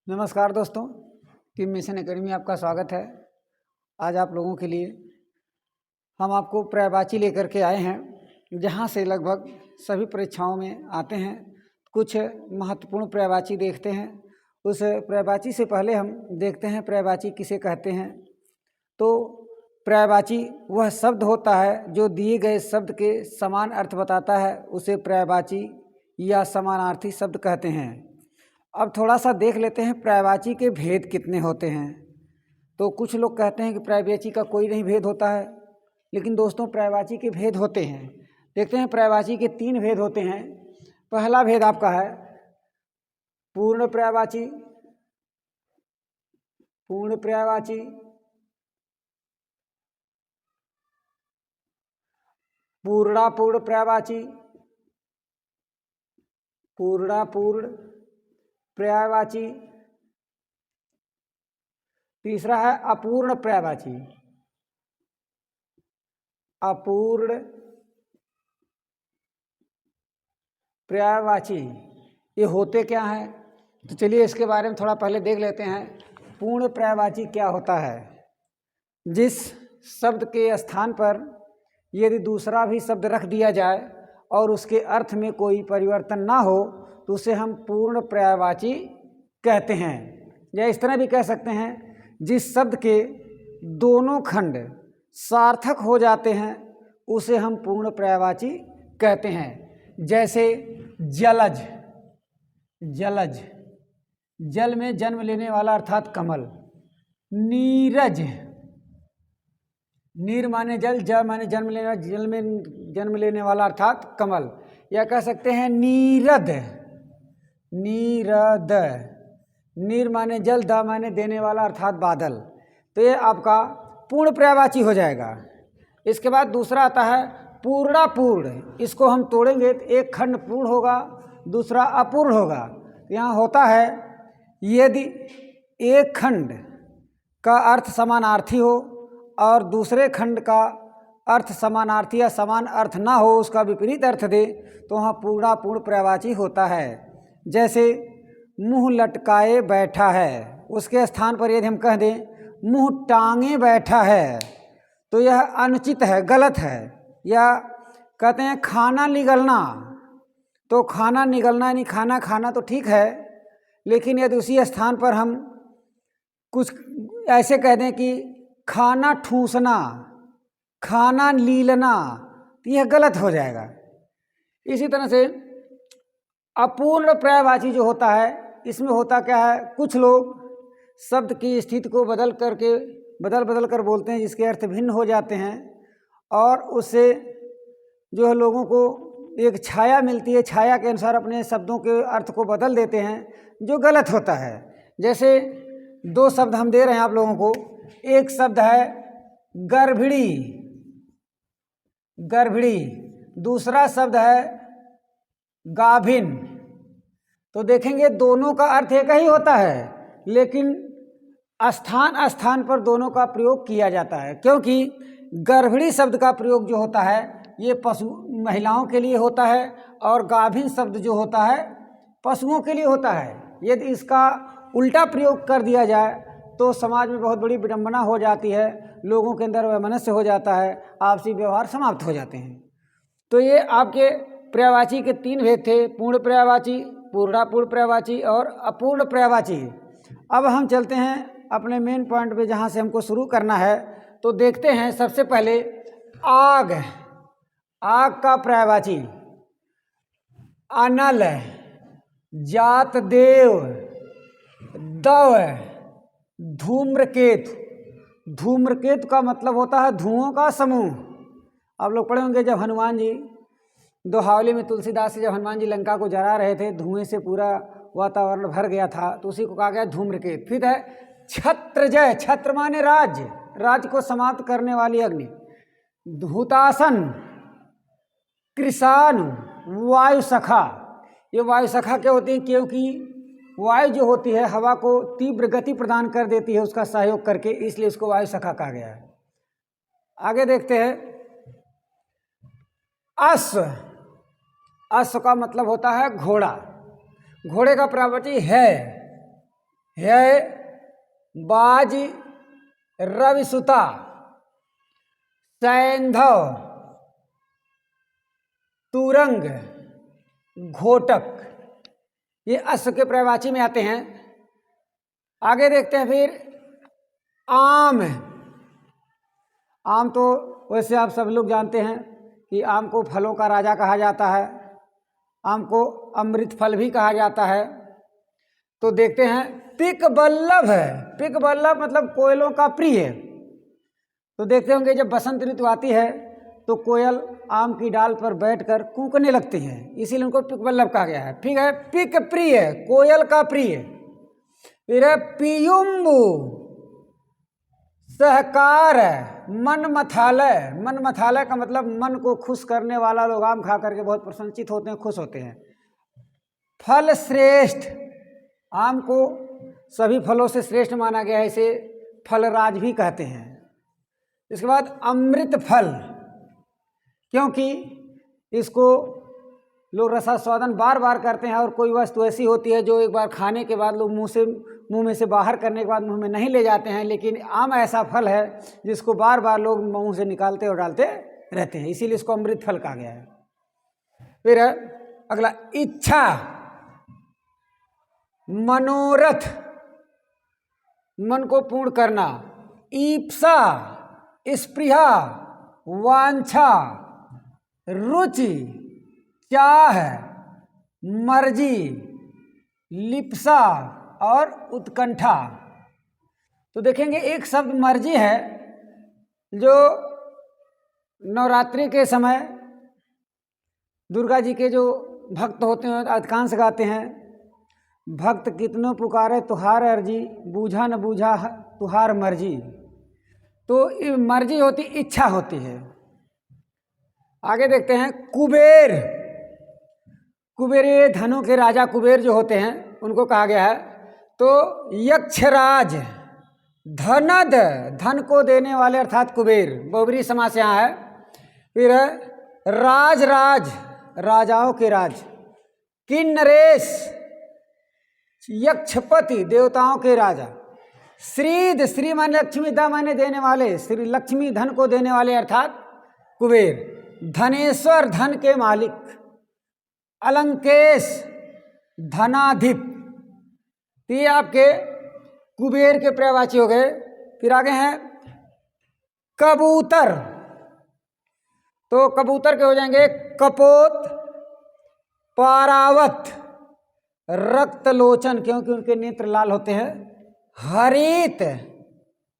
नमस्कार दोस्तों, team mission academy आपका स्वागत है। आज आप लोगों के लिए हम आपको पर्यायवाची लेकर के आए हैं, जहां से लगभग सभी परीक्षाओं में आते हैं। कुछ महत्वपूर्ण पर्यायवाची देखते हैं। उस पर्यायवाची से पहले हम देखते हैं पर्यायवाची किसे कहते हैं। तो पर्यायवाची वह शब्द होता है जो दिए गए शब्द के समान अर्थ बताता है, उसे पर्यायवाची या समानार्थी शब्द कहते हैं। अब थोड़ा सा देख लेते हैं पर्यायवाची के भेद कितने होते हैं। तो कुछ लोग कहते हैं कि पर्यायवाची का कोई नहीं भेद होता है, लेकिन दोस्तों पर्यायवाची के भेद होते हैं। देखते हैं पर्यायवाची के 3 भेद होते हैं। पहला भेद आपका है पूर्ण पर्यायवाची, पूर्ण पर्यायवाची, पूर्णापूर्ण पर्यायवाची, पूर्णापूर्ण पर्यायवाची। तीसरा है अपूर्ण पर्यायवाची, अपूर्ण पर्यायवाची। ये होते क्या हैं? तो चलिए इसके बारे में थोड़ा पहले देख लेते हैं। पूर्ण पर्यायवाची क्या होता है? जिस शब्द के स्थान पर यदि दूसरा भी शब्द रख दिया जाए और उसके अर्थ में कोई परिवर्तन ना हो तो उसे हम पूर्ण पर्यायवाची कहते हैं। या इस तरह भी कह सकते हैं, जिस शब्द के दोनों खंड सार्थक हो जाते हैं उसे हम पूर्ण पर्यायवाची कहते हैं। जैसे जलज, जलज जल में जन्म लेने वाला अर्थात कमल। नीरज, नीर माने जल, ज माने जन्म लेने वाला, जल में जन्म लेने वाला अर्थात कमल। या कह सकते हैं नीरद, नीरद, नीर माने जल, द माने देने वाला अर्थात बादल। तो ये आपका पूर्ण पर्यायवाची हो जाएगा। इसके बाद दूसरा आता है पूर्णापूर्ण। इसको हम तोड़ेंगे तो एक खंड पूर्ण होगा, दूसरा अपूर्ण होगा। यहाँ होता है यदि एक खंड का अर्थ समानार्थी हो और दूसरे खंड का अर्थ समानार्थी या समान अर्थ ना हो, उसका विपरीत अर्थ दे, तो वहाँ पूर्णापूर्ण पर्यायवाची होता है। जैसे मुंह लटकाए बैठा है, उसके स्थान पर यदि हम कह दें मुंह टांगे बैठा है तो यह अनुचित है, गलत है। या कहते हैं खाना निगलना, तो खाना निगलना यानी खाना खाना तो ठीक है, लेकिन यदि उसी स्थान पर हम कुछ ऐसे कह दें कि खाना ठूसना, खाना लीलना, तो यह गलत हो जाएगा। इसी तरह से अपूर्ण पर्यायवाची जो होता है, इसमें होता क्या है, कुछ लोग शब्द की स्थिति को बदल बदल कर बोलते हैं, जिसके अर्थ भिन्न हो जाते हैं और उससे जो है लोगों को एक छाया मिलती है, छाया के अनुसार अपने शब्दों के अर्थ को बदल देते हैं, जो गलत होता है। जैसे 2 शब्द हम दे रहे हैं आप लोगों को। एक शब्द है गर्भिणी, गर्भिणी, दूसरा शब्द है गाभिन। तो देखेंगे दोनों का अर्थ एक ही होता है, लेकिन स्थान स्थान पर दोनों का प्रयोग किया जाता है। क्योंकि गर्भिणी शब्द का प्रयोग जो होता है ये पशु महिलाओं के लिए होता है और गाभिन शब्द जो होता है पशुओं के लिए होता है। यदि इसका उल्टा प्रयोग कर दिया जाए तो समाज में बहुत बड़ी विडंबना हो जाती है, लोगों के अंदर वैमनस्य हो जाता है, आपसी व्यवहार समाप्त हो जाते हैं। तो ये आपके पर्यायवाची के 3 भेद थे, पूर्ण पर्यायवाची, पूर्णापूर्ण पर्यायवाची और अपूर्ण पर्यायवाची। अब हम चलते हैं अपने मेन पॉइंट पे, जहाँ से हमको शुरू करना है। तो देखते हैं सबसे पहले आग, आग का पर्यायवाची अनल, जात देव, दव, धूम्रकेतु। धूम्रकेतु का मतलब होता है धुओं का समूह। आप लोग पढ़े होंगे जब हनुमान जी दोहावली में तुलसीदास से जब हनुमान जी लंका को जला रहे थे, धुएं से पूरा वातावरण भर गया था, तो उसी को कहा गया धूम्रकेतु। फिर है छत्रजय, छत्र माने राज्य, राज्य को समाप्त करने वाली अग्नि। हुतासन, कृषाणु, वायु सखा। ये वायु सखा क्या होती है? क्योंकि वायु जो होती है हवा को तीव्र गति प्रदान कर देती है उसका सहयोग करके, इसलिए उसको वायु सखा कहा गया है। आगे देखते हैं अश्व, अश्व का मतलब होता है घोड़ा। घोड़े का पर्यायवाची है, है बाज रविसुता सैंधव तुरंग घोटक, ये अश्व के पर्यायवाची में आते हैं। आगे देखते हैं फिर आम। आम तो वैसे आप सब लोग जानते हैं कि आम को फलों का राजा कहा जाता है, आम को अमृत फल भी कहा जाता है। तो देखते हैं पिकबल्लभ है, पिकबल्लभ मतलब कोयलों का प्रिय। तो देखते होंगे जब बसंत ऋतु आती है तो कोयल आम की डाल पर बैठकर कूकने लगती है, इसीलिए उनको पिकबल्लभ कहा गया है। ठीक है, पिक प्रिय, कोयल का प्रिय। फिर है पियुम्बु सहकार, मन मथालय। मन मथालय का मतलब मन को खुश करने वाला, लोग आम खा करके बहुत प्रसन्नचित होते हैं, खुश होते हैं। फल श्रेष्ठ, आम को सभी फलों से श्रेष्ठ माना गया है, इसे फलराज भी कहते हैं। इसके बाद अमृत फल, क्योंकि इसको लोग रसास्वादन बार बार करते हैं और कोई वस्तु ऐसी होती है जो एक बार खाने के बाद लोग मुंह में से बाहर करने के बाद मुंह में नहीं ले जाते हैं, लेकिन आम ऐसा फल है जिसको बार बार लोग मुंह से निकालते और डालते रहते हैं, इसीलिए इसको अमृत फल कहा गया है। फिर अगला इच्छा, मनोरथ, मन को पूर्ण करना। ईप्सा, स्पृहा, वांछा, रुचि, चाह, मर्जी, लिप्सा और उत्कंठा। तो देखेंगे एक शब्द मर्जी है जो नवरात्रि के समय दुर्गा जी के जो भक्त होते हैं अधिकांश गाते हैं, भक्त कितनों पुकारे तुहार अर्जी, बूझा न बूझा तुहार मर्जी। तो मर्जी होती, इच्छा होती है। आगे देखते हैं कुबेर। कुबेर ये धनों के राजा कुबेर जो होते हैं उनको कहा गया है। तो यक्षराज, धनद, धन को देने वाले अर्थात कुबेर, बहुब्रीहि समास यहाँ है। फिर राजराज, राजाओं के राज। किन्नरेश, यक्षपति, देवताओं के राजा। श्रीध, श्री माने लक्ष्मी, दा माने देने वाले, श्री लक्ष्मी धन को देने वाले अर्थात कुबेर। धनेश्वर, धन के मालिक। अलंकेश, धनाधिप। ये आपके कुबेर के पर्यायवाची हो गए। फिर आगे हैं कबूतर। तो कबूतर के हो जाएंगे कपोत, पारावत, रक्तलोचन, क्योंकि उनके नेत्र लाल होते हैं। हरित,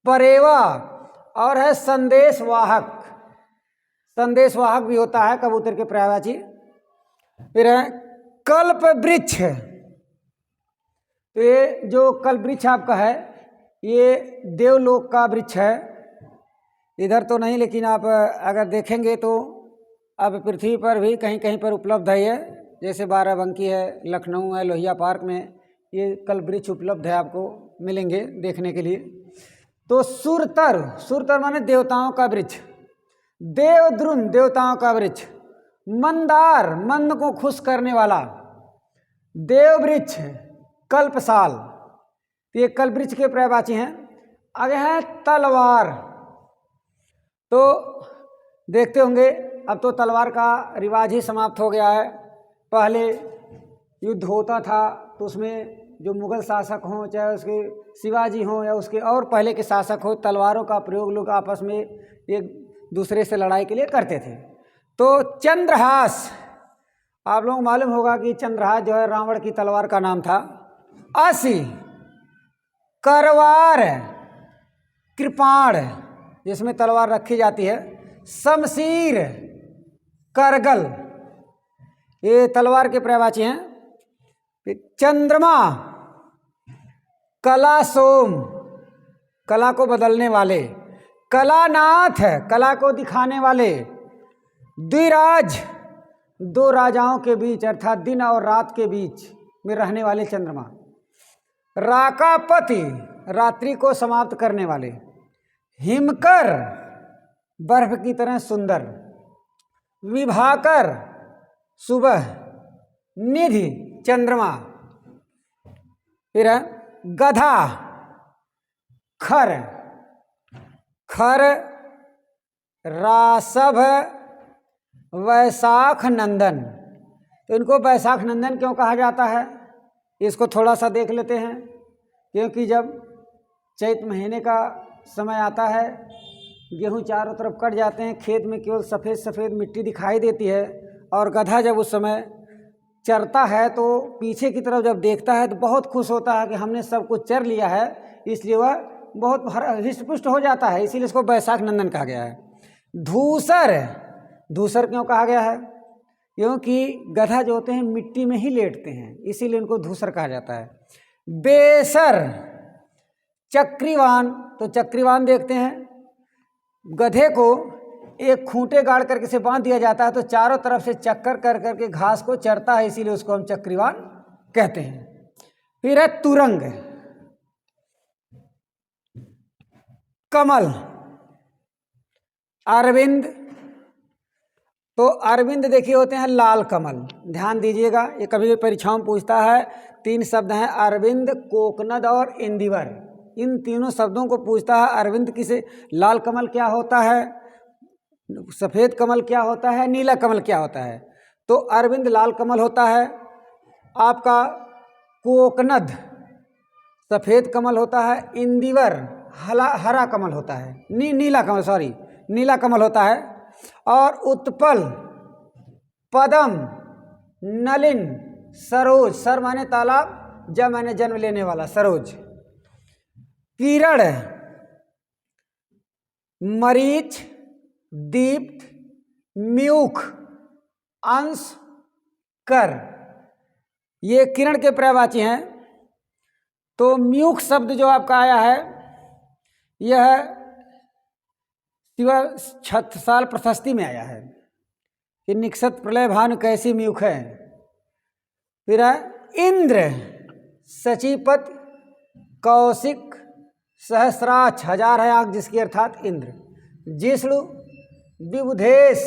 परेवा और है संदेशवाहक। संदेशवाहक भी होता है कबूतर के पर्यायवाची। फिर है कल्प वृक्ष। तो ये जो कल्प वृक्ष आपका है ये देवलोक का वृक्ष है, इधर तो नहीं, लेकिन आप अगर देखेंगे तो अब पृथ्वी पर भी कहीं कहीं पर उपलब्ध है ये, जैसे बाराबंकी है, लखनऊ है, लोहिया पार्क में ये कल्प वृक्ष उपलब्ध है, आपको मिलेंगे देखने के लिए। तो सुरतर, सुरतर माने देवताओं का वृक्ष। देवद्रुम, देवताओं का वृक्ष। मंदार, मंद को खुश करने वाला। देव वृक्ष, कल्पसाल। तो ये कल्प वृक्ष के पर्यायवाची हैं। आगे है तलवार। तो देखते होंगे अब तो तलवार का रिवाज ही समाप्त हो गया है। पहले युद्ध होता था तो उसमें जो मुगल शासक हों, चाहे उसके शिवाजी हों या उसके और पहले के शासक हो, तलवारों का प्रयोग लोग आपस में एक दूसरे से लड़ाई के लिए करते थे। तो चंद्रहास, आप लोगों को मालूम होगा कि चंद्रहास जो है रावण की तलवार का नाम था। असी, करवार, कृपाण, जिसमें तलवार रखी जाती है। शमशीर, करगल, ये तलवार के पर्यायवाची हैं। चंद्रमा, कलासोम, कला को बदलने वाले। कलानाथ, कला को दिखाने वाले। द्विराज, दो राजाओं के बीच अर्थात दिन और रात के बीच में रहने वाले चंद्रमा। राकापति, रात्रि को समाप्त करने वाले। हिमकर, बर्फ की तरह सुंदर। विभाकर, सुबह। निधि, चंद्रमा। फिर गधा, खर, खर रासभ वैशाख नंदन। तो इनको वैशाख नंदन क्यों कहा जाता है, इसको थोड़ा सा देख लेते हैं। क्योंकि जब चैत महीने का समय आता है, गेहूं चारों तरफ कट जाते हैं, खेत में केवल सफ़ेद सफ़ेद मिट्टी दिखाई देती है, और गधा जब उस समय चरता है तो पीछे की तरफ जब देखता है तो बहुत खुश होता है कि हमने सब कुछ चर लिया है, इसलिए वह बहुत हृष्ट-पुष्ट हो जाता है, इसीलिए इसको वैशाख नंदन कहा गया है। धूसर, धूसर क्यों कहा गया है, क्योंकि गधा जो होते हैं मिट्टी में ही लेटते हैं, इसीलिए उनको धूसर कहा जाता है। बेसर, चक्रीवान, तो चक्रीवान देखते हैं गधे को एक खूंटे गाड़ करके से बांध दिया जाता है तो चारों तरफ से चक्कर कर करके घास को चरता है, इसीलिए उसको हम चक्रीवान कहते हैं। फिर है तुरंग, कमल, अरविंद, तो अरविंद देखिए होते हैं लाल कमल, ध्यान दीजिएगा, ये कभी भी परीक्षाओं में पूछता है। 3 शब्द हैं, अरविंद, कोकनद और इंदिवर, इन तीनों शब्दों को पूछता है। अरविंद किसे, लाल कमल क्या होता है, सफ़ेद कमल क्या होता है, नीला कमल क्या होता है, तो अरविंद लाल कमल होता है। आपका कोकनद सफ़ेद कमल होता है, इंदिवर हरा कमल होता है, नीला कमल, सॉरी नीला कमल होता है, और उत्पल, पदम, नलिन, सरोज, सर माने तालाब, जब माने जन्म लेने वाला, सरोज, किरण, मरीच, दीप्त, म्यूख, अंश, कर, ये किरण के पर्यायवाची हैं। तो म्यूख शब्द जो आपका आया है, यह शिवा छत्रसाल प्रशस्ति में आया है कि निक्षत प्रलय भानु कैसी म्यूख है। फिर है इंद्र, सचीपत, कौशिक, सहस्राक्ष, 1000 है आँख जिसकी अर्थात इंद्र। जिष्णु, विबुधेश,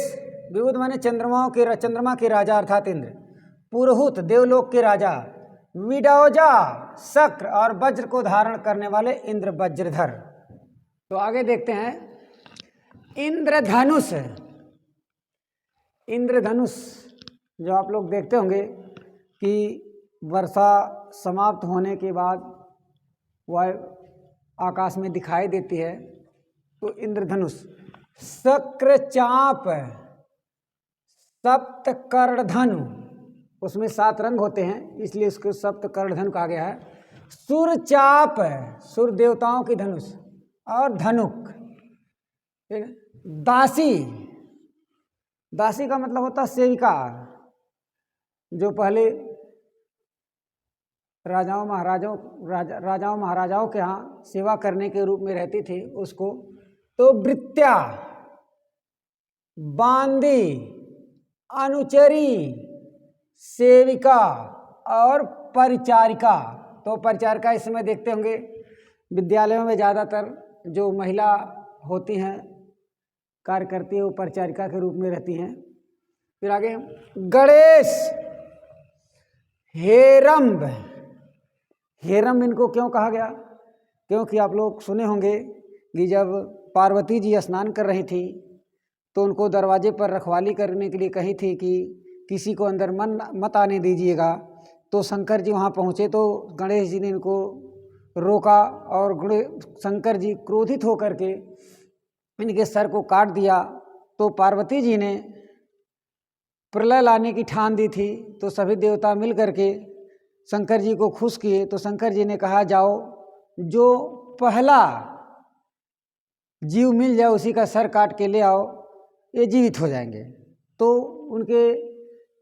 विबुध माने चंद्रमा के राजा अर्थात इंद्र। पुरहुत, देवलोक के राजा। विडौजा, शक्र और वज्र को धारण करने वाले इंद्र वज्रधर। तो आगे देखते हैं इंद्रधनुष। इंद्रधनुष जो आप लोग देखते होंगे कि वर्षा समाप्त होने के बाद वह आकाश में दिखाई देती है, तो इंद्रधनुष। शक्र चाप, सप्तकर्णधनु, उसमें 7 रंग होते हैं, इसलिए उसको सप्तकर्णधनु कहा गया है। सुरचाप, सुर देवताओं की धनुष, और धनुक। दासी, दासी का मतलब होता है सेविका, जो पहले राजाओं महाराजाओं के यहाँ सेवा करने के रूप में रहती थी उसको। तो वृत्या, बांदी, अनुचरी, सेविका और परिचारिका। तो परिचारिका इस समय देखते होंगे विद्यालयों में ज़्यादातर जो महिला होती हैं कार्य करती है, वो परिचारिका के रूप में रहती हैं। फिर आगे गणेश, हेरंब। हेरंब इनको क्यों कहा गया, क्योंकि आप लोग सुने होंगे कि जब पार्वती जी स्नान कर रही थी तो उनको दरवाजे पर रखवाली करने के लिए कही थी कि किसी को अंदर मत आने दीजिएगा। तो शंकर जी वहाँ पहुँचे तो गणेश जी ने इनको रोका, और शंकर जी क्रोधित होकर के इनके सर को काट दिया। तो पार्वती जी ने प्रलय लाने की ठान दी थी, तो सभी देवता मिल करके शंकर जी को खुश किए। तो शंकर जी ने कहा, जाओ जो पहला जीव मिल जाए उसी का सर काट के ले आओ, ये जीवित हो जाएंगे। तो उनके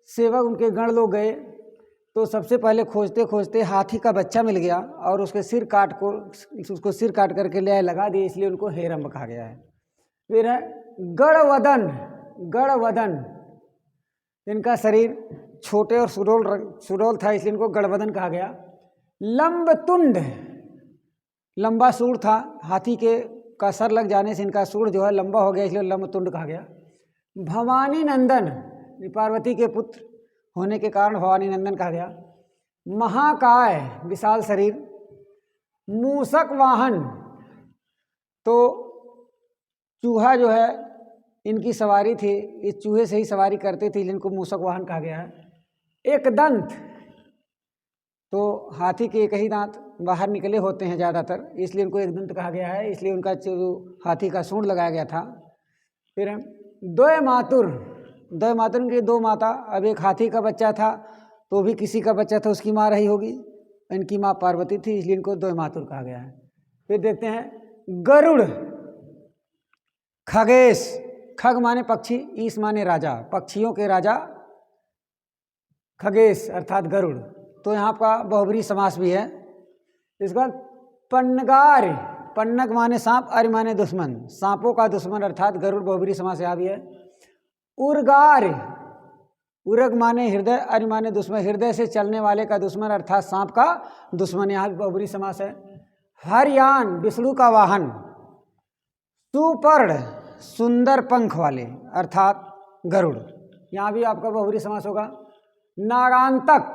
सेवक, उनके गण लोग गए, तो सबसे पहले खोजते खोजते हाथी का बच्चा मिल गया, और उसको सिर काट करके ले आए, लगा दिए, इसलिए उनको हेरंब कहा गया है। फिर है गणवदन। गणवदन, इनका शरीर छोटे और सुडौल था, इसलिए इनको गणवदन कहा गया। लंबतुंड, लंबा सूंड था, हाथी का सर लग जाने से इनका सूंड जो है लंबा हो गया, इसलिए लंबतुंड कहा गया। भवानी नंदन, पार्वती के पुत्र होने के कारण भवानी नंदन कहा गया। महाकाय, विशाल शरीर। मूषक वाहन, तो चूहा जो है इनकी सवारी थी, इस चूहे से ही सवारी करते थे, जिनको मूषक वाहन कहा गया है। एक दंत, तो हाथी के एक ही दांत बाहर निकले होते हैं ज़्यादातर, इसलिए उनको एक दंत कहा गया है, इसलिए उनका जो हाथी का सूंड लगाया गया था। फिर द्वय मातुर, द्वय मातुर की दो माता, अब एक हाथी का बच्चा था तो भी किसी का बच्चा था, उसकी माँ रही होगी, इनकी माँ पार्वती थी, इसलिए इनको द्वय मातुर कहा गया है। फिर देखते हैं गरुड़, खगेश, खग माने पक्षी, ईश माने राजा, पक्षियों के राजा खगेश अर्थात गरुड़, तो यहाँ का बहुब्री समास भी है। इसके बाद पन्नगार, पन्नग माने सांप, अर्य माने दुश्मन, सांपों का दुश्मन अर्थात गरुड़, बहुब्री समास यहाँ भी है। उर्गार, उर्ग माने हृदय, अर्य माने दुश्मन, हृदय से चलने वाले का दुश्मन अर्थात सांप का दुश्मन, यहाँ भी बहुब्री समास है। हरयान, विष्णु का वाहन। सुपर्ण, सुंदर पंख वाले अर्थात गरुड़, यहाँ भी आपका बहुब्री समास होगा। नागांतक,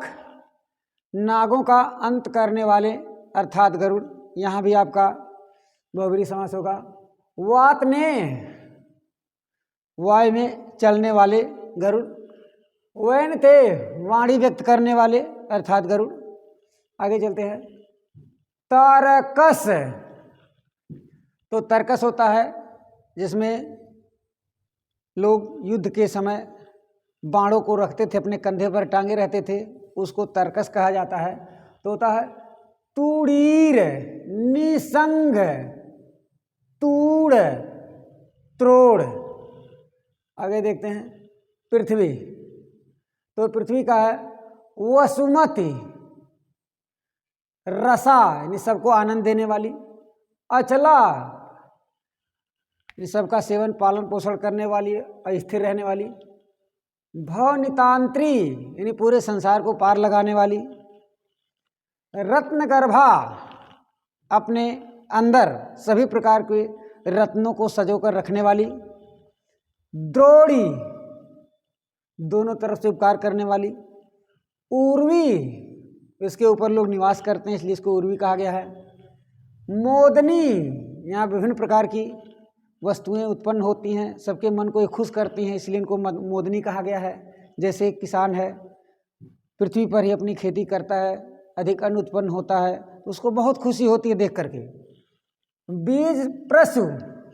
नागों का अंत करने वाले अर्थात गरुड़, यहाँ भी आपका बहुब्री समास होगा। वातने, वायु में चलने वाले गरुड़। वैनते, वाणी व्यक्त करने वाले अर्थात गरुड़। आगे चलते हैं। तारकस, तो तर्कस होता है जिसमें लोग युद्ध के समय बाणों को रखते थे, अपने कंधे पर टांगे रहते थे, उसको तर्कस कहा जाता है। तो होता है तूड़ीर, निसंग, तूड़, त्रोड़। आगे देखते हैं पृथ्वी, तो पृथ्वी का है वसुमति, रसा यानी सबको आनंद देने वाली, अचला ये सबका सेवन पालन पोषण करने वाली, अस्थिर रहने वाली, भवनितांत्री यानी पूरे संसार को पार लगाने वाली, रत्नगर्भा अपने अंदर सभी प्रकार के रत्नों को सजोकर रखने वाली, द्रोणी दोनों तरफ से उपकार करने वाली, उर्वी इसके ऊपर लोग निवास करते हैं इसलिए इसको उर्वी कहा गया है। मोदनी, यहाँ विभिन्न प्रकार की वस्तुएं उत्पन्न होती हैं, सबके मन को ये खुश करती हैं, इसलिए इनको मोदनी कहा गया है। जैसे एक किसान है, पृथ्वी पर ही अपनी खेती करता है, अधिक अन्न उत्पन्न होता है, तो उसको बहुत खुशी होती है देख करके। बीज प्रसु,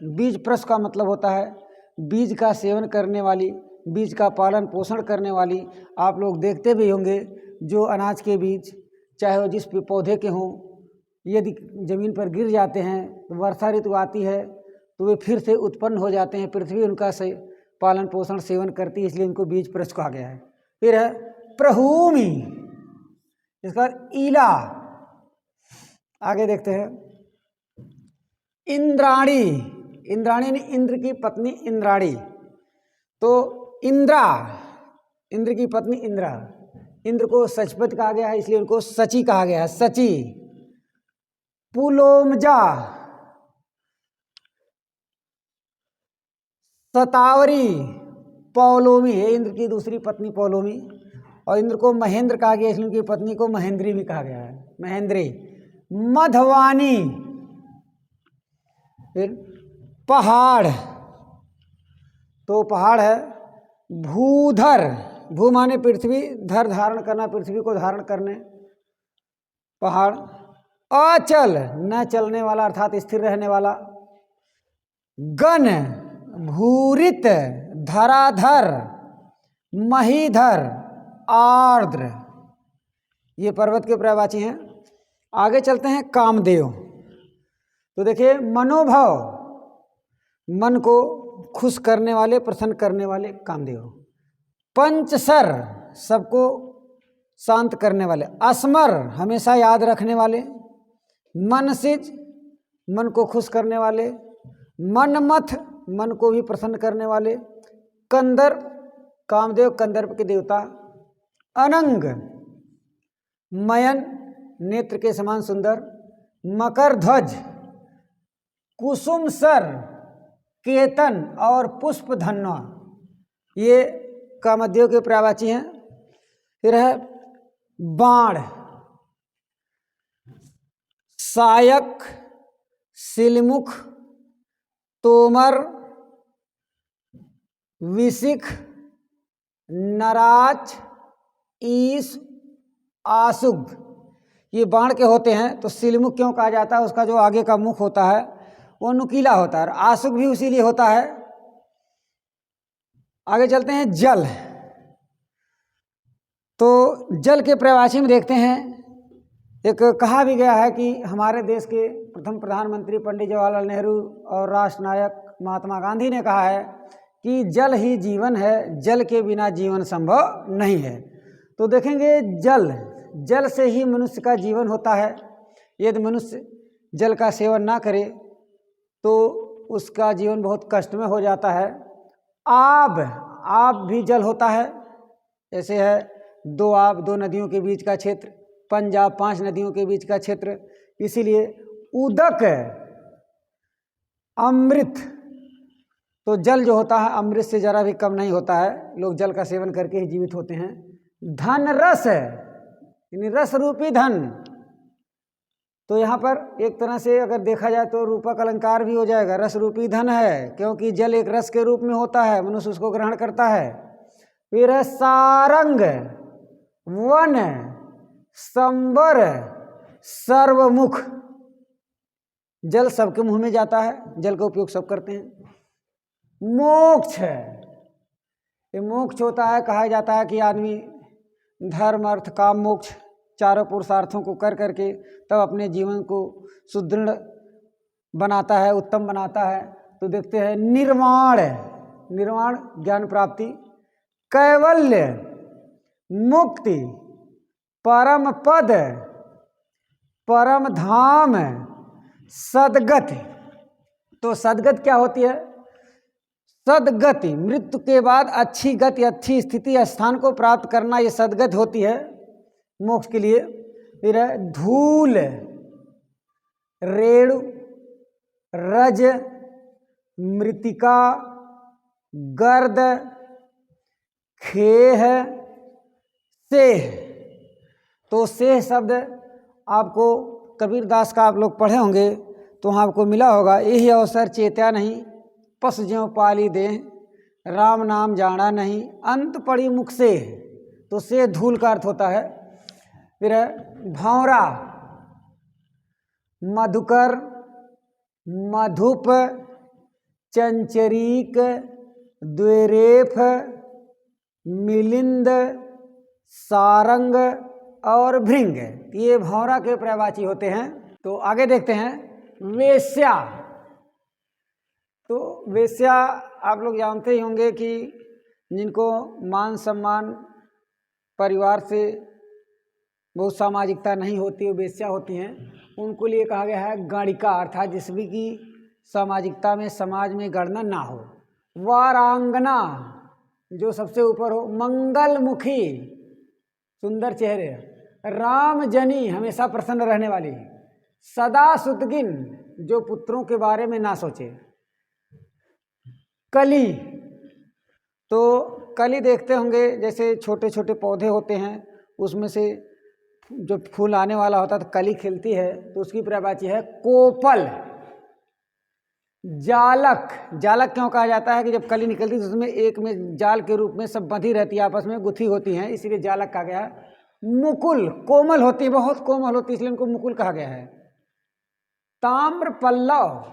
बीज प्रस का मतलब होता है बीज का सेवन करने वाली, बीज का पालन पोषण करने वाली। आप लोग देखते भी होंगे जो अनाज के बीज चाहे वो जिस पौधे के हों, यदि ज़मीन पर गिर जाते हैं तो वर्षा ऋतु आती है तो वे फिर से उत्पन्न हो जाते हैं, पृथ्वी उनका से पालन पोषण सेवन करती है, इसलिए इनको बीज प्रस कहा गया है। फिर है प्रहूमि, इसका ईला। आगे देखते हैं इंद्राणी, इंद्राणी ने इंद्र की पत्नी इंद्राणी, तो इंद्रा इंद्र की पत्नी इंद्रा, इंद्र को सचपति कहा गया है इसलिए उनको सची कहा गया है, सची। पुलोमजा, सतावरी, पौलोमी है इंद्र की दूसरी पत्नी पौलोमी, और इंद्र को महेंद्र कहा गया इसलिए उनकी पत्नी को महेंद्री भी कहा गया है, महेंद्री। मधवानी, फिर पहाड़, तो पहाड़ है भूधर, भू माने पृथ्वी, धर धारण करना, पृथ्वी को धारण करने, पहाड़। अचल, न चलने वाला अर्थात स्थिर रहने वाला। गण, भूरित, धराधर, महीधर, आर्द्र, ये पर्वत के पर्यायवाची हैं। आगे चलते हैं कामदेव, तो देखिए मनोभाव, मन को खुश करने वाले, प्रसन्न करने वाले कामदेव। पंचसर, सबको शांत करने वाले। अस्मर, हमेशा याद रखने वाले। मनसिज, मन को खुश करने वाले। मनमथ, मन को भी प्रसन्न करने वाले। कंदर्प, कामदेव कंदर्प के देवता। अनंग, मयन, नेत्र के समान सुंदर। मकर ध्वज, कुसुम सर, केतन और पुष्प धन्वा, ये कामदेव के पर्यायवाची हैं। फिर है बाण, सायक, सिलमुख, तोमर, विसिख, नराच, ईश, आसुग, ये बाण के होते हैं। तो सिलमुख क्यों कहा जाता है? उसका जो आगे का मुख होता है वो नुकीला होता है, और आसुग भी उसीलिए होता है। आगे चलते हैं। जल, तो जल के पर्यायवाची में देखते हैं, एक कहा भी गया है कि हमारे देश के प्रथम प्रधानमंत्री पंडित जवाहरलाल नेहरू और राष्ट्र नायक महात्मा गांधी ने कहा है कि जल ही जीवन है, जल के बिना जीवन संभव नहीं है। तो देखेंगे जल से ही मनुष्य का जीवन होता है। यदि मनुष्य जल का सेवन ना करे तो उसका जीवन बहुत कष्ट में हो जाता है। आब भी जल होता है, ऐसे है दो नदियों के बीच का क्षेत्र, पंजाब 5 नदियों के बीच का क्षेत्र, इसीलिए उदक, अमृत, तो जल जो होता है अमृत से जरा भी कम नहीं होता है। लोग जल का सेवन करके ही जीवित होते हैं। धन रस, यानी रस रूपी धन, तो यहाँ पर एक तरह से अगर देखा जाए तो रूपक अलंकार भी हो जाएगा। रस रूपी धन है, क्योंकि जल एक रस के रूप में होता है, मनुष्य उसको ग्रहण करता है। फिर है सारंग, वन, संबर, सर्वमुख, जल सबके मुंह में जाता है, जल का उपयोग सब करते हैं। मोक्ष, ये मोक्ष होता है, कहा जाता है कि आदमी धर्म अर्थ काम मोक्ष चारों पुरुषार्थों को कर करके तब अपने जीवन को सुदृढ़ बनाता है, उत्तम बनाता है। तो देखते हैं निर्वाण, निर्वाण ज्ञान प्राप्ति, कैवल्य, मुक्ति, परम पद, परम धाम, सद्गति। तो सद्गति क्या होती है? सद्गति, मृत्यु के बाद अच्छी गति, अच्छी स्थिति, स्थान को प्राप्त करना, ये सद्गति होती है मोक्ष के लिए। फिर है धूल, रेणु, रज, मृतिका, गर्द, खेह, सेह। तो सेह शब्द आपको कबीरदास का आप लोग पढ़े होंगे तो वहाँ आपको मिला होगा, यही अवसर चेत्या नहीं, पस ज्यों पाली दे, राम नाम जाना नहीं, अंत पड़ी मुख से। तो से धूल का अर्थ होता है। फिर भौरा, मधुकर, मधुप, चंचरीक, द्वेरेफ, मिलिंद, सारंग और भृंग, ये भौरा के पर्यायवाची होते हैं। तो आगे देखते हैं वेश्या। तो वेश्या आप लोग जानते ही होंगे कि जिनको मान सम्मान परिवार से बहुत सामाजिकता नहीं होती, वो वेश्या होती हैं। उनको लिए कहा गया है गणिका, अर्थात जिसमें की सामाजिकता में समाज में गणना ना हो। वारांगना, जो सबसे ऊपर हो। मंगलमुखी, सुंदर चेहरे। रामजनी, हमेशा प्रसन्न रहने वाली। सदा सुतगिन, जो पुत्रों के बारे में ना सोचे। कली, तो कली देखते होंगे जैसे छोटे छोटे पौधे होते हैं, उसमें से जो फूल आने वाला होता है तो कली खिलती है, तो उसकी पर्यायवाची है कोपल। जालक, जालक क्यों कहा जाता है कि जब कली निकलती है तो उसमें एक में जाल के रूप में सब बंधी रहती है, आपस में गुथी होती हैं, इसीलिए जालक कहा गया है। मुकुल, कोमल होती है, बहुत कोमल होती है, इसलिए उनको मुकुल कहा गया है। ताम्र पल्लव,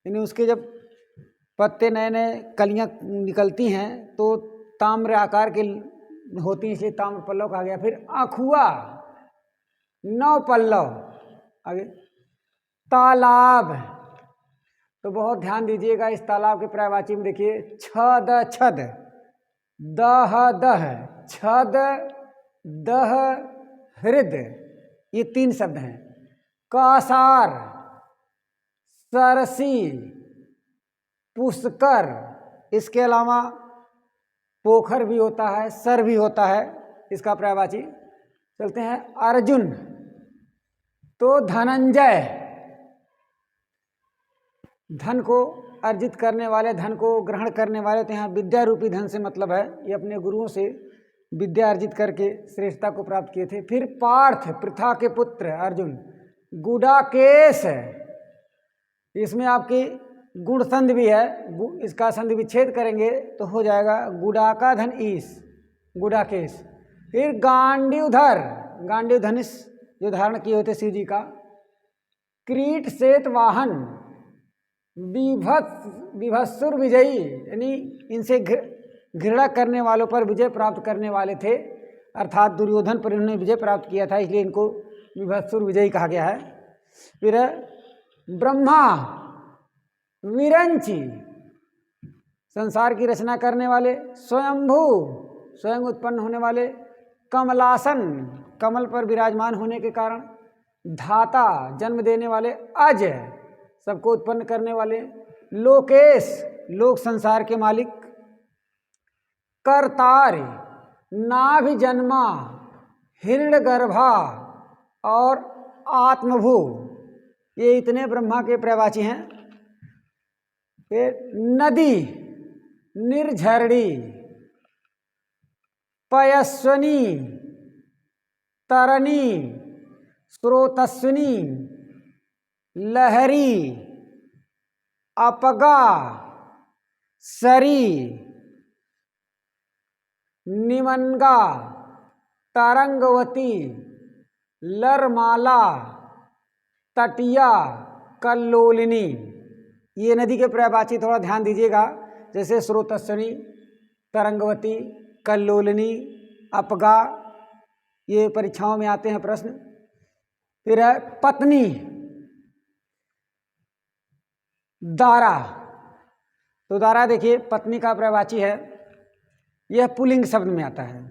यानी उसके जब पत्ते नए नए कलियां निकलती हैं तो ताम्र आकार के होती हैं, इसलिए ताम्र पल्लव कहा गया। फिर अखुआ, नौ पल्लव। आगे तालाब, तो बहुत ध्यान दीजिएगा इस तालाब के पर्यायवाची में। देखिए छद, छद, दह, दह, छद, दह, हृद, ये 3 शब्द हैं। कासार, सरसी, पुष्कर, इसके अलावा पोखर भी होता है, सर भी होता है, इसका पर्यायवाची। चलते हैं अर्जुन, तो धनंजय, धन को अर्जित करने वाले, धन को ग्रहण करने वाले। तो यहाँ विद्या रूपी धन से मतलब है, ये अपने गुरुओं से विद्या अर्जित करके श्रेष्ठता को प्राप्त किए थे। फिर पार्थ, पृथा के पुत्र अर्जुन, गुडाकेश, इसमें आपकी गुण संधि भी है, इसका संधि विच्छेद करेंगे तो हो जाएगा गुडाका धन ईस, गुडाकेश। फिर गांडीवधर, गांडीव धनुष जो धारण किए होते शिव जी का। क्रीट श्वेत वाहन, विभत्सुर विजयी, यानी इनसे घृणा करने वालों पर विजय प्राप्त करने वाले थे, अर्थात दुर्योधन पर इन्होंने विजय प्राप्त किया था, इसलिए इनको विभत्सुर विजयी कहा गया है। फिर ब्रह्मा विरंची, संसार की रचना करने वाले। स्वयंभू, स्वयं उत्पन्न होने वाले। कमलासन, कमल पर विराजमान होने के कारण। धाता, जन्म देने वाले। अज, सबको उत्पन्न करने वाले। लोकेश, लोक संसार के मालिक। करतार, नाभि जन्मा, हिरण्यगर्भा और आत्मभू, ये इतने ब्रह्मा के प्रवाची हैं। फिर नदी, निर्झरणी, पयस्विनी, तरणी, स्रोतस्विनी, लहरी, अपगा, सरी, निमनगा, तरंगवती, लरमाला, तटिया, कल्लोलिनी। ये नदी के पर्यायवाची थोड़ा ध्यान दीजिएगा, जैसे स्रोतस्विनी, तरंगवती, कल्लोलिनी, अपगा, ये परीक्षाओं में आते हैं प्रश्न। फिर है पत्नी, दारा, तो दारा देखिए पत्नी का पर्यायवाची है, यह पुल्लिंग शब्द में आता है।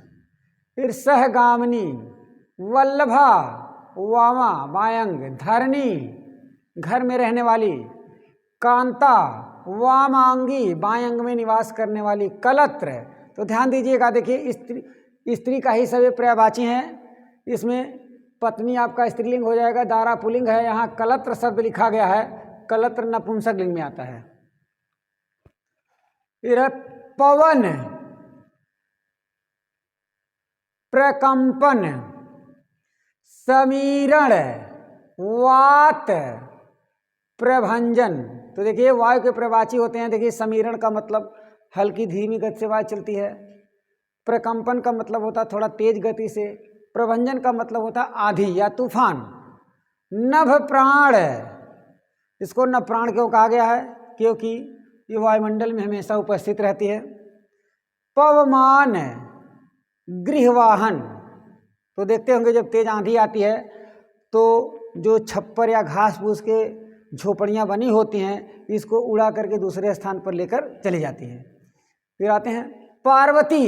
फिर सहगामिनी, वल्लभा, वामा, वायंग, धरणी, घर में रहने वाली। कांता, वामांगी, बायंग में निवास करने वाली। कलत्र, तो ध्यान दीजिएगा, देखिए स्त्री का ही सभी पर्यायवाची हैं, इसमें पत्नी आपका स्त्रीलिंग हो जाएगा, दारा पुल्लिंग है, यहाँ कलत्र शब्द लिखा गया है, कलत्र नपुंसक लिंग में आता है। फिर पवन, प्रकंपन, समीरण, वात, प्रभंजन, तो देखिए वायु के प्रवाची होते हैं। देखिए समीरण का मतलब हल्की धीमी गति से वायु चलती है। प्रकंपन का मतलब होता है थोड़ा तेज गति से। प्रभंजन का मतलब होता है आंधी या तूफान। नभ प्राण, इसको नभ प्राण क्यों कहा गया है? क्योंकि ये वायुमंडल में हमेशा उपस्थित रहती है। पवमान, गृहवाहन, तो देखते होंगे जब तेज आंधी आती है तो जो छप्पर या घास फूस के झोपड़ियाँ बनी होती हैं, इसको उड़ा करके दूसरे स्थान पर लेकर चली जाती हैं। फिर आते हैं पार्वती,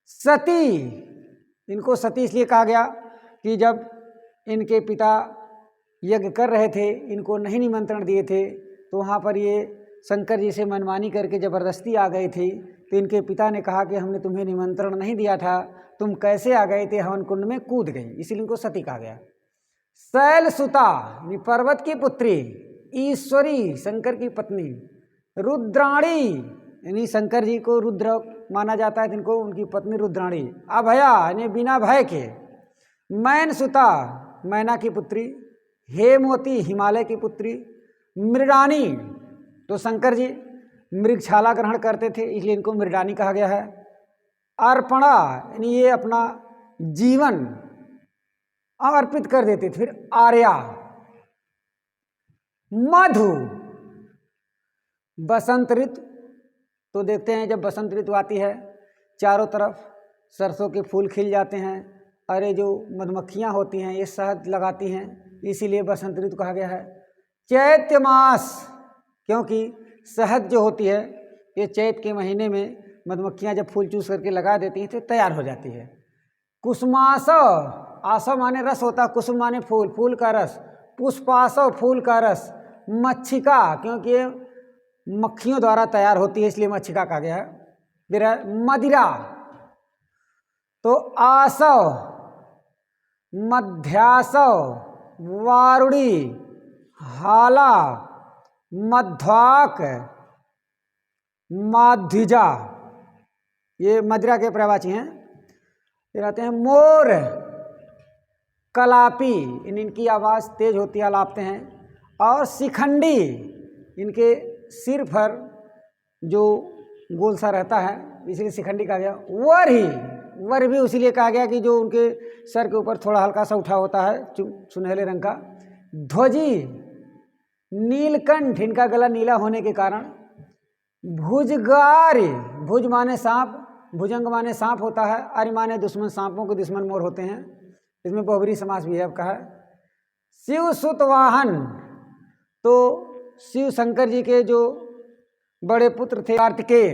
सती, इनको सती इसलिए कहा गया कि जब इनके पिता यज्ञ कर रहे थे, इनको नहीं निमंत्रण दिए थे, तो वहाँ पर ये शंकर जी से मनमानी करके ज़बरदस्ती आ गई थी। तो इनके पिता ने कहा कि हमने तुम्हें निमंत्रण नहीं दिया था, तुम कैसे आ गए थे? हवन कुंड में कूद गई, इसीलिए इनको सती कहा गया। शैल सुता, पर्वत की पुत्री। ईश्वरी, शंकर की पत्नी। रुद्राणी, यानी शंकर जी को रुद्र माना जाता है, जिनको उनकी पत्नी रुद्राणी। अभया, यानी बिना भय के। मैन सुता, मैना की पुत्री। हेमवती, हिमालय की पुत्री। मृडानी, तो शंकर जी मृगछाला ग्रहण करते थे, इसलिए इनको मृडानी कहा गया है। अर्पणा, यानी ये अपना जीवन अर्पित कर देते थे। फिर आर्या। मधु, बसंत ऋतु, तो देखते हैं जब बसंत ऋतु आती है चारों तरफ सरसों के फूल खिल जाते हैं। अरे जो मधुमक्खियाँ होती हैं ये शहद लगाती हैं, इसीलिए बसंत ऋतु कहा गया है। चैत्र मास, क्योंकि शहद जो होती है ये चैत के महीने में मधुमक्खियाँ जब फूल चूस करके लगा देती हैं तो तैयार हो जाती है। कुसुमासव, आसव माने रस होता है, कुसुम माने फूल, फूल का रस। पुष्पासव, फूल का रस। मच्छिका, क्योंकि ये मक्खियों द्वारा तैयार होती है, इसलिए मच्छिका कहा गया है। फिर मदिरा, तो आसव, मध्यासव, वारुणी, हाला, मध्वाक, माध्विजा, ये मदिरा के प्रवाची हैं। फिर आते हैं मोर, कलापी, इनकी आवाज़ तेज होती है, अलापते हैं। और शिखंडी, इनके सिर पर जो गोल सा रहता है इसलिए शिखंडी कहा गया। वर भी इसीलिए कहा गया कि जो उनके सर के ऊपर थोड़ा हल्का सा उठा होता है सुनहले रंग का। ध्वजी, नीलकंठ, इनका गला नीला होने के कारण। भुजगार, भुज माने सांप, भुजंग माने सांप होता है, आर्य माने दुश्मन, सांपों के दुश्मन मोर होते हैं। इसमें बहुब्रीहि समास भी है आपका है। शिव सुत वाहन, तो शिव शंकर जी के जो बड़े पुत्र थे कार्तिकेय,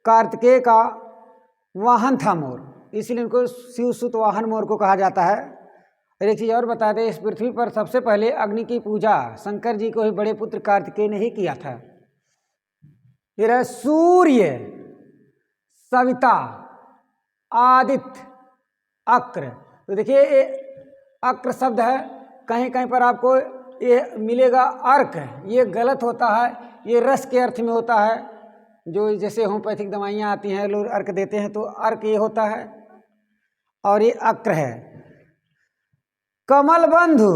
कार्तिकेय का वाहन था मोर, इसलिए इनको शिव सुत वाहन मोर को कहा जाता है। और एक चीज़ और बता दें, इस पृथ्वी पर सबसे पहले अग्नि की पूजा शंकर जी को ही बड़े पुत्र कार्तिकेय ने ही किया था। फिर है सूर्य, सविता, आदित्य, अक्र। तो देखिए ये अक्र शब्द है, कहीं कहीं पर आपको ये मिलेगा अर्क, ये गलत होता है, ये रस के अर्थ में होता है। जो जैसे होम्योपैथिक दवाइयाँ आती हैं लोग अर्क देते हैं, तो अर्क ये होता है और ये अक्र है। कमल बंधु,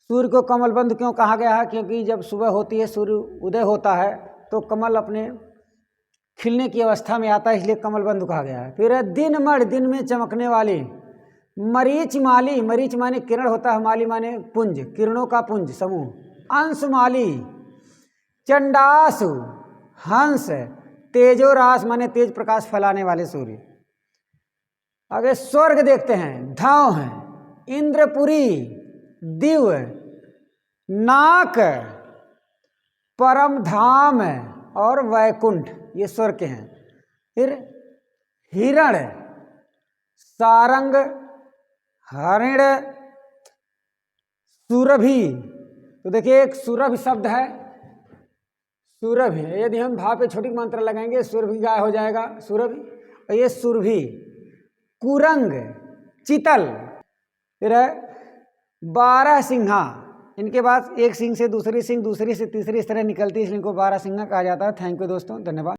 सूर्य को कमल बंधु क्यों कहा गया है? क्योंकि जब सुबह होती है, सूर्य उदय होता है, तो कमल अपने खिलने की अवस्था में आता है, इसलिए कमल बंधु कहा गया है। फिर है दिनमण, दिन में चमकने वाली। मरीच माली, मरीच माने किरण होता है, माली माने पुंज, किरणों का पुंज समूह। अंशमाली, चंडासु, हंस, तेजोरास माने तेज प्रकाश फैलाने वाले सूर्य। आगे स्वर्ग देखते हैं, धाव है, इंद्रपुरी, दिव, नाक, परम धाम और वैकुंठ, ये स्वर्ग के हैं। फिर हिरण, सारंग, हरिण, सुरभि। तो देखिए एक सुरभि शब्द है, सुरभि, यदि हम भा पे छोटी मात्रा लगाएंगे सुरभि गाय हो जाएगा सुरभि, और ये सुरभि। कुरंग, चितल। फिर है 12 सिंहा, इनके बाद एक सिंह से दूसरी सिंह, दूसरी से तीसरी, इस तरह निकलती है, इसलिए इनको 12 सिंहा कहा जाता है। थैंक यू दोस्तों, धन्यवाद।